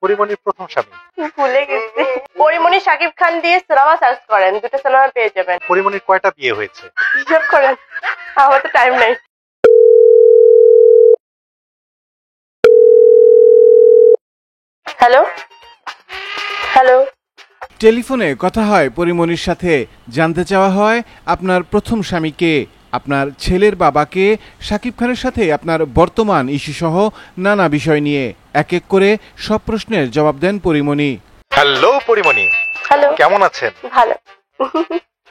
পরিমণির প্রথম স্বামী। ভুলে গেছি। পরিমণি শাকিব খান দিয়ে সিনেমা সার্চ করেন, দুটো সিনেমা পেয়ে যাবেন। পরিমণির কয়টা বিয়ে হয়েছে? হিসাব করেন, আমার তো টাইম নেই। হ্যালো হ্যালো, টেলিফোনে কথা হয় পরিমণির সাথে। জানতে চাওয়া হয় আপনার প্রথম স্বামীকে, আপনার ছেলের বাবাকে, শাকিব খানের সাথে আপনার বর্তমান ইস্যু সহ নানা বিষয় নিয়ে এক এক করে সব প্রশ্নের জবাব দেন পরিমণি। হ্যালো পরিমণি, হ্যালো, কেমন আছেন? ভালো।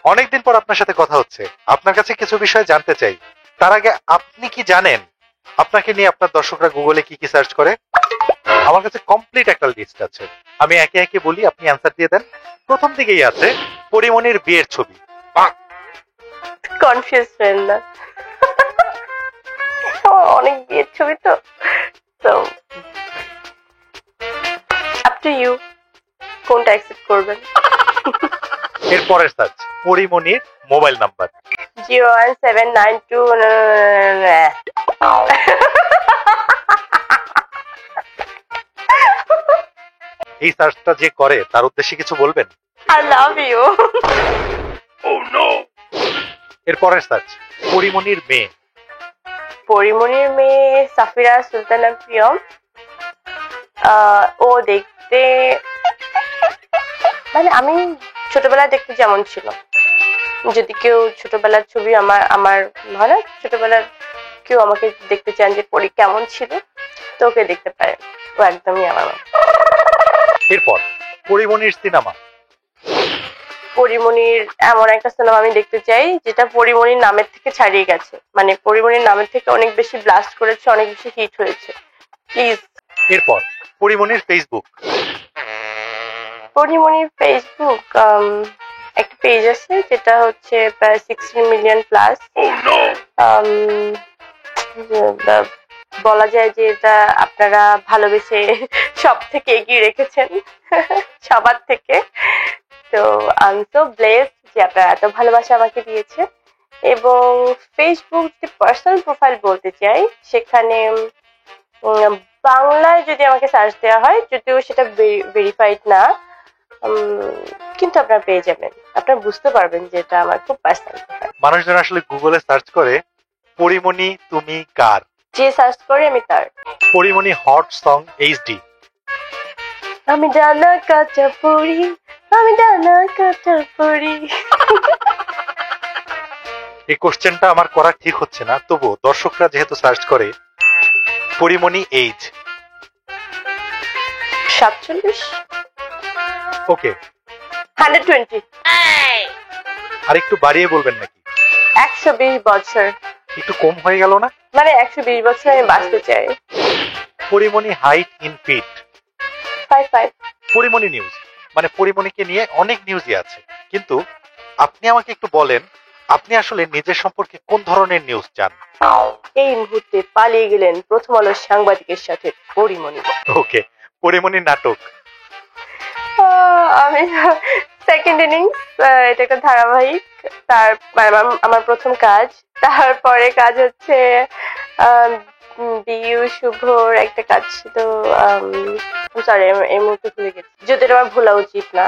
অনেকদিন পর আপনার সাথে কথা হচ্ছে। আপনার কাছে কিছু বিষয় জানতে চাই। তার আগে আপনি কি জানেন আপনাকে নিয়ে আপনার দর্শকরা গুগলে কি কি সার্চ করে? আমার কাছে কমপ্লিট একটা লিস্ট আছে, আমি একে একে বলি, আপনি অ্যান্সার দিয়ে দেন। প্রথম দিকেই আছে পরিমণির বিয়ের ছবি। কনফিউজ হবেন না, আমার অনেক বিয়ের ছবি তো, তো আপ টু ইউ, কোনটা অ্যাকসেপ্ট করবেন। এরপরের সার্চ পরিমণির মোবাইল নাম্বার। 01792। এই সার্চটা যে করে তার উদ্দেশ্যে কিছু বলবেন? I love you. এরপরের সার্চ পরিমণির মেয়ে। পরিমণির মেয়ে সাফিরা সুলতানা প্রিয়ম। ও দেখতে, মানে আমি ছোটবেলায় দেখতে যেমন ছিল, যদি কেউ ছোটবেলার ছবি আমার হয় না, ছোটবেলার কেউ আমাকে দেখতে চান যে পরি কেমন ছিল, তো ওকে দেখতে পারেন, ও একদমই আমার মতো। এরপর পরিমণির সিনেমা। পরিমণির এমন একটা সিনেমা আমি দেখতে চাই যেটা পরিমণির নামের থেকে ছাড়িয়ে গেছে, মানে পরিমণির নামের থেকে অনেক বেশি ব্লাস্ট করেছে, অনেক বেশি হিট হয়েছে, প্লিজ। এরপর পরিমণির ফেসবুক। পরিমণির ফেসবুক একটা পেজ আছে যেটা হচ্ছে প্রায় 60 মিলিয়ন প্লাস। বলা যায় যে এটা আপনারা ভালোবেসে সব থেকে এগিয়ে রেখেছেন, সবার থেকে। তো আই এম সো ব্লেসড যে আপনারা এত ভালোবাসা আমাকে দিয়েছে। এবং ফেসবুক যে পার্সোনাল প্রোফাইল বলতে চাই, সেখানে বাংলায় যদি আমাকে সার্চ দেওয়া হয়, যদিও সেটা ভেরিফাইড না, কিন্তু আপনারা পেয়ে যাবেন, আপনারা বুঝতে পারবেন যে এটা আমার খুব পার্সোনাল প্রোফাইল। মানুষজন আসলে গুগলে সার্চ করে পরিমণি তুমি কার, যে সার্চ করে আমি তার। Pori Moni hot song HD. আমি ডানা কাটা পড়ি, আমি ডানা কাটা পড়ি। এই কোশ্চেনটা আমার করা ঠিক হচ্ছে না, তবু দর্শকরা যেহেতু সার্চ করে পরিমণি এইজ 47। ওকে, 120। আর একটু বাড়িয়ে বলবেন নাকি? 120 বছর। একটু কম হয়ে গেল না? মানে 120 বছর আমি বাঁচতে চাই। Porimoni height in feet. 5'5". Porimoni news, মানে পরিমণিকে নিয়ে অনেক নিউজই আছে, কিন্তু আপনি আমাকে একটু বলেন আপনি আসলে নিজের সম্পর্কে কোন ধরনের নিউজ চান? এই মুহূর্তে পালিয়ে গেলেন প্রথম আলোর সাংবাদিকের সাথে পরিমণি। ওকে, পরিমণি নাটক। আমি সেকেন্ড ইনিংস, এটা একটা ধারাবাহিক, তার আমার প্রথম কাজ। তারপরে কাজ হচ্ছে বিউ শুভর একটা কাজ ছিল, সরি এই মুহূর্তে ভুলে গেছি, যদি এটা আমার ভোলা উচিত না।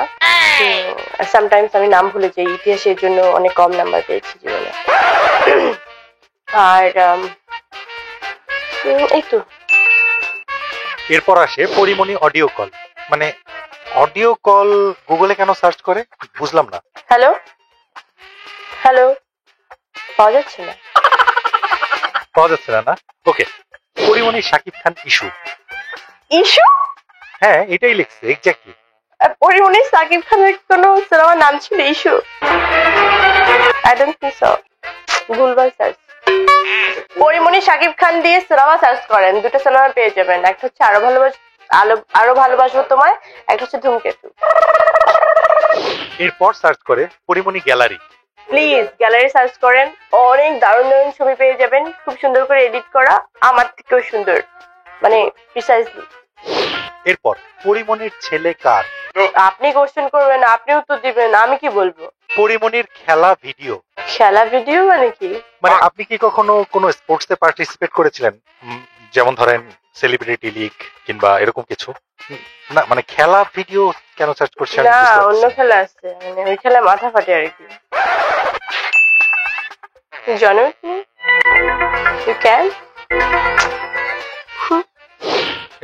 সামটাইমস আমি নাম ভুলে যাই, ইতিহাসের জন্য অনেক কম নাম্বার পেয়েছি জীবনে। আর এই তো। এরপর আসে পরিমণি অডিও কল, মানে অডিও কল গুগলে কেন সার্চ করে বুঝলাম না। হ্যালো হ্যালো, পাওয়া যাচ্ছে না? পাওয়া যাচ্ছে না না? ওকে, পরিমণি শাকিব খান ইস্যু। ইস্যু? হ্যাঁ, এটাই লিখছে এক্স্যাক্টলি। পরিমণি শাকিব খানের কোনো সিনেমার নাম ছিল issue? I don't think so, ভুলভাল সার্চ। পরিমণি শাকিব খান দিয়ে সিনেমা সার্চ করেন, দুটো সিনেমা পেয়ে যাবেন, একটা হচ্ছে আরো ভালোবাসবো তোমায়, একটা হচ্ছে ধূমকেতু। এরপর সার্চ করে Pori Moni gallery. Please gallery search করেন, অনেক দারুণ দারুণ ছবি পেয়ে যাবেন, খুব সুন্দর করে এডিট করা, আমার থেকেও সুন্দর, মানে প্রিসাইজলি। এরপর পরিমণির ছেলে কার? আপনি কোশ্চেন করবেন, আপনি উত্তর দিবেন, আমি কি বলবো? পরিমণির খেলা ভিডিও। খেলা ভিডিও মানে কি? মানে আপনি কি কখনো কোনো স্পোর্টসে পার্টিসিপেট করেছিলেন? যেমন ধরেন সেলিব্রিটি লিগ কিংবা এরকম কিছু? না মানে খেলা ভিডিও কেন সার্চ করছেন আমি না বুঝতে অন্য পারছি না। খেলা আছে, মানে ওই খেলায় মাথা ফাটে আর কি। জানো ইউ ক্যান।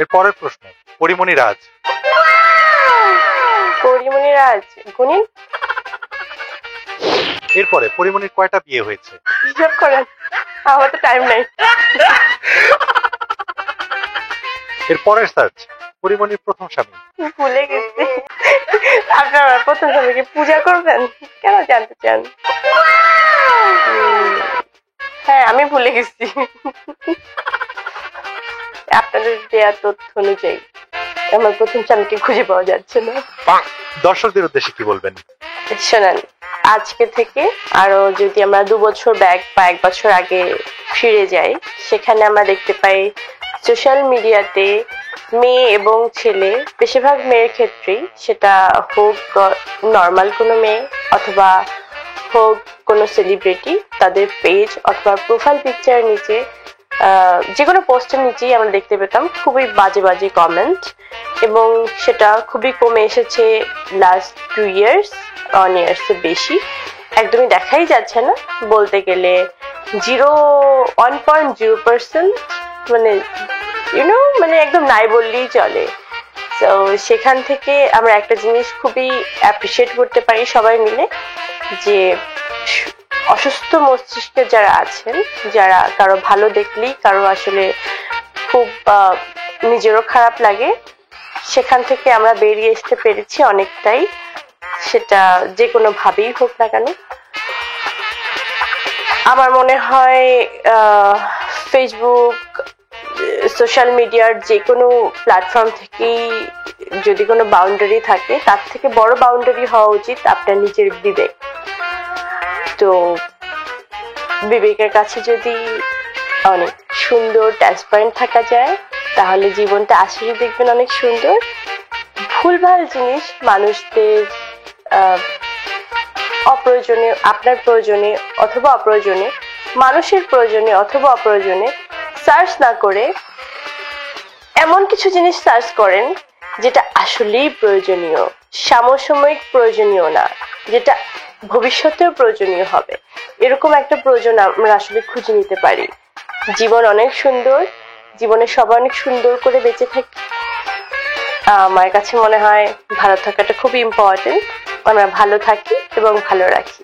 এর পরের প্রশ্ন, পরিমণি রাজ। পরিমণি রাজ গুণিন। এরপরে পরিমণির কয়টা বিয়ে হয়েছে? হিসাব করেন, আমার তো টাইম নাই। এর পরের সার্চ, পরিমণির প্রথম স্বামী। ভুলে গেছি। আপনারা প্রথম স্বামীকে পূজা করবেন কেন জানতে চান? হ্যাঁ আমি ভুলে গেছি। আপনাদের দেয়া তথ্য অনুযায়ী আমার প্রথম স্বামীকে খুঁজে পাওয়া যাচ্ছে না। দর্শকদের উদ্দেশ্যে কি বলবেন? শোনেন, আজকে থেকে আরো যদি আমরা 2 বছর ব্যাক বা 1 বছর আগে ফিরে যাই, সেখানে আমরা দেখতে পাই সোশ্যাল মিডিয়াতে মেয়ে এবং ছেলে, বেশিরভাগ মেয়ের ক্ষেত্রেই, সেটা হোক নর্মাল কোনো মেয়ে অথবা হোক কোনো সেলিব্রিটি, তাদের পেজ অথবা প্রোফাইল পিকচার নিচে যে কোনো পোস্টের নিচেই আমরা দেখতে পেতাম খুবই বাজে বাজে কমেন্ট, এবং সেটা খুবই কমে এসেছে লাস্ট 2 ইয়ার্স, 1 ইয়ার্সের বেশি একদমই দেখাই যাচ্ছে না। বলতে গেলে 1.0%, মানে মানে একদম নাই বললেই চলে। তো সেখান থেকে আমরা একটা জিনিস খুবই অ্যাপ্রিসিয়েট করতে পারি সবাই মিলে, যে অসুস্থ মস্তিষ্কে যারা আছেন, যারা কারো ভালো দেখলেই কারো আসলে খুব নিজেরও খারাপ লাগে, সেখান থেকে আমরা বেরিয়ে আসতে পেরেছি অনেকটাই, সেটা যে কোনো ভাবেই হোক না কেন। আমার মনে হয় ফেসবুক, সোশ্যাল মিডিয়ার যে কোনো প্ল্যাটফর্ম থেকেই যদি কোনো বাউন্ডারি থাকে, তার থেকে বড় বাউন্ডারি হওয়া উচিত আপনার নিজের বিবেক। তো বিবেকের কাছে যদি অনেক সুন্দর ট্রান্সপারেন্ট থাকা যায়, তাহলে জীবনটা আসলে দেখবেন অনেক সুন্দর। ভুলভাল জিনিস মানুষদের অপ্রয়োজনে, আপনার প্রয়োজনে অথবা অপ্রয়োজনে, মানুষের প্রয়োজনে অথবা অপ্রয়োজনে সার্চ না করে এমন কিছু জিনিস সার্চ করেন যেটা আসলেই প্রয়োজনীয়, সমসাময়িক প্রয়োজনীয় না, যেটা ভবিষ্যতেও প্রয়োজনীয় হবে, এরকম একটা প্রয়োজন আমরা আসলে খুঁজে নিতে পারি। জীবন অনেক সুন্দর, জীবনে সবাই অনেক সুন্দর করে বেঁচে থাকি। আমার কাছে মনে হয় ভালো থাকাটা খুব ইম্পর্টেন্ট। আমরা ভালো থাকি এবং ভালো রাখি।